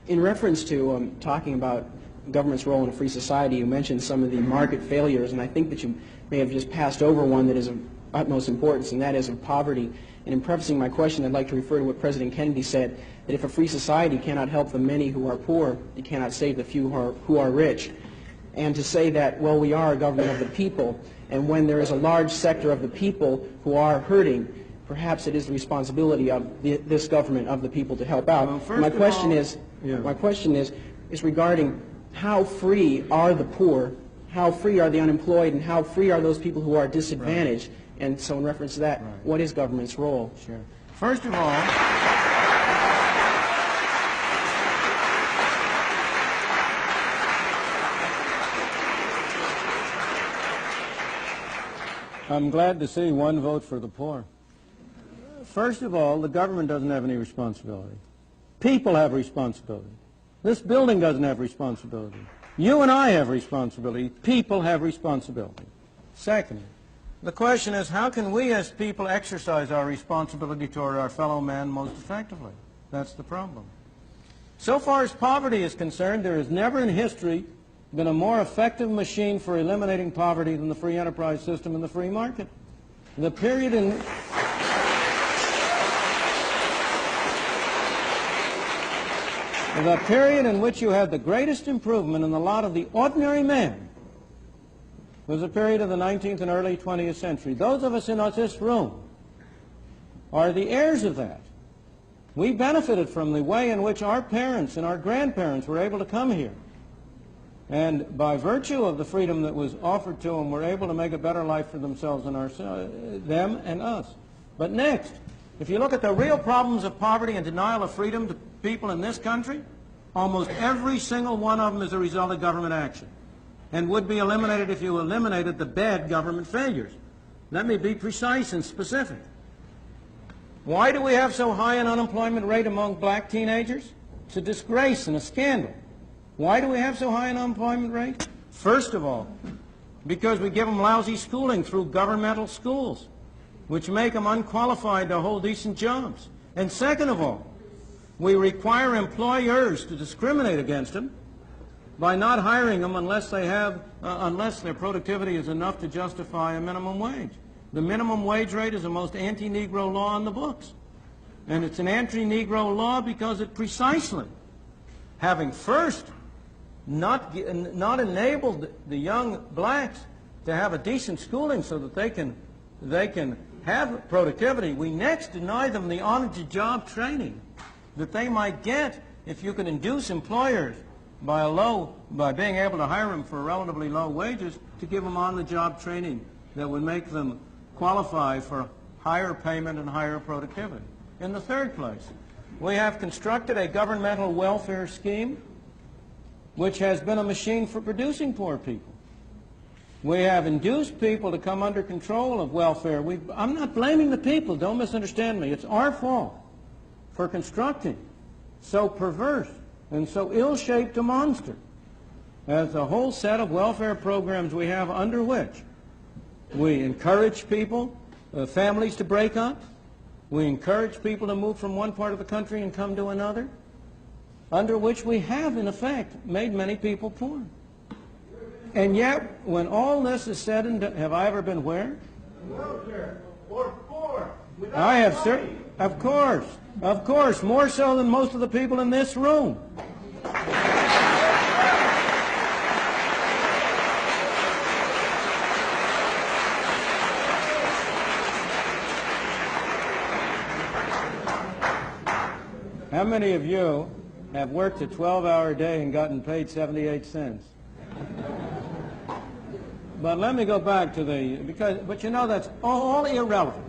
In reference to talking about government's role in a free society, you mentioned some of the market failures, and I think that you may have just passed over one that is of utmost importance, and that is of poverty. And in prefacing my question, I'd like to refer to what President Kennedy said, that if a free society cannot help the many who are poor, it cannot save the few who are rich. And to say that, well, we are a government of the people, and when there is a large sector of the people who are hurting, perhaps it is the responsibility of this government of the people to help out. Well, my question is regarding how free are the poor, how free are the unemployed, and how free are those people who are disadvantaged? Right. And so in reference to that, what is government's role? Sure. First of all, I'm glad to see one vote for the poor. First of all, the government doesn't have any responsibility. People have responsibility. This building doesn't have responsibility. You and I have responsibility. People have responsibility. Second, the question is, how can we as people exercise our responsibility toward our fellow man most effectively? That's the problem. So far as poverty is concerned, there has never in history been a more effective machine for eliminating poverty than the free enterprise system and the free market. The period in which you had the greatest improvement in the lot of the ordinary man was a period of the 19th and early 20th century. Those of us in this room are the heirs of that. We benefited from the way in which our parents and our grandparents were able to come here. And by virtue of the freedom that was offered to them, were able to make a better life for themselves and them and us. But next, if you look at the real problems of poverty and denial of freedom to people in this country, almost every single one of them is a result of government action and would be eliminated if you eliminated the bad government failures. Let me be precise and specific. Why do we have so high an unemployment rate among black teenagers? It's a disgrace and a scandal. Why do we have so high an unemployment rate? First of all, because we give them lousy schooling through governmental schools, which make them unqualified to hold decent jobs. And second of all, we require employers to discriminate against them by not hiring them unless their productivity is enough to justify a minimum wage. The minimum wage rate is the most anti-Negro law in the books. And it's an anti-Negro law because it precisely, having first not enabled the young blacks to have a decent schooling so that they can have productivity, we next deny them the on-the-job training that they might get if you can induce employers by being able to hire them for relatively low wages to give them on-the-job training that would make them qualify for higher payment and higher productivity. In the third place, we have constructed a governmental welfare scheme which has been a machine for producing poor people. We have induced people to come under control of welfare. I'm not blaming the people, don't misunderstand me. It's our fault for constructing so perverse and so ill-shaped a monster as the whole set of welfare programs we have under which we encourage people, families to break up. We encourage people to move from one part of the country and come to another, under which we have, in effect, made many people poor. And yet, when all this is said and done, have I ever been where? Or poor. I have, sir. Of course, more so than most of the people in this room. How many of you have worked a 12-hour day and gotten paid 78 cents? But let me go back to but you know that's all irrelevant.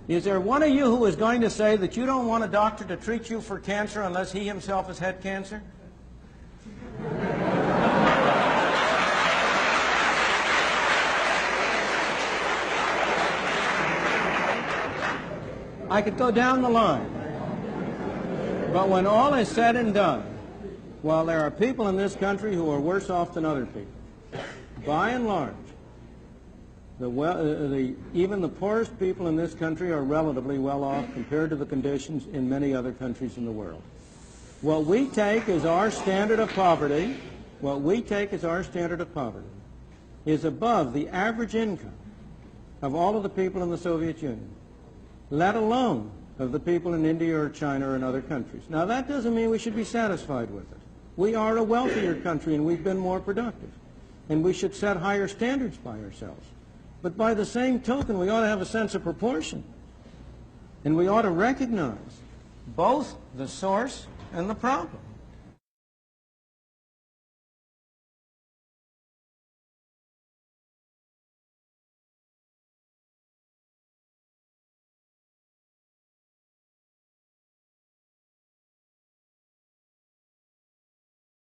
Is there one of you who is going to say that you don't want a doctor to treat you for cancer unless he himself has had cancer? I could go down the line. But when all is said and done, while there are people in this country who are worse off than other people, by and large, even the poorest people in this country are relatively well off compared to the conditions in many other countries in the world. What we take as our standard of poverty, is above the average income of all of the people in the Soviet Union, let alone of the people in India or China or in other countries. Now, that doesn't mean we should be satisfied with it. We are a wealthier country and we've been more productive. And we should set higher standards by ourselves. But by the same token, we ought to have a sense of proportion. And we ought to recognize both the source and the problem.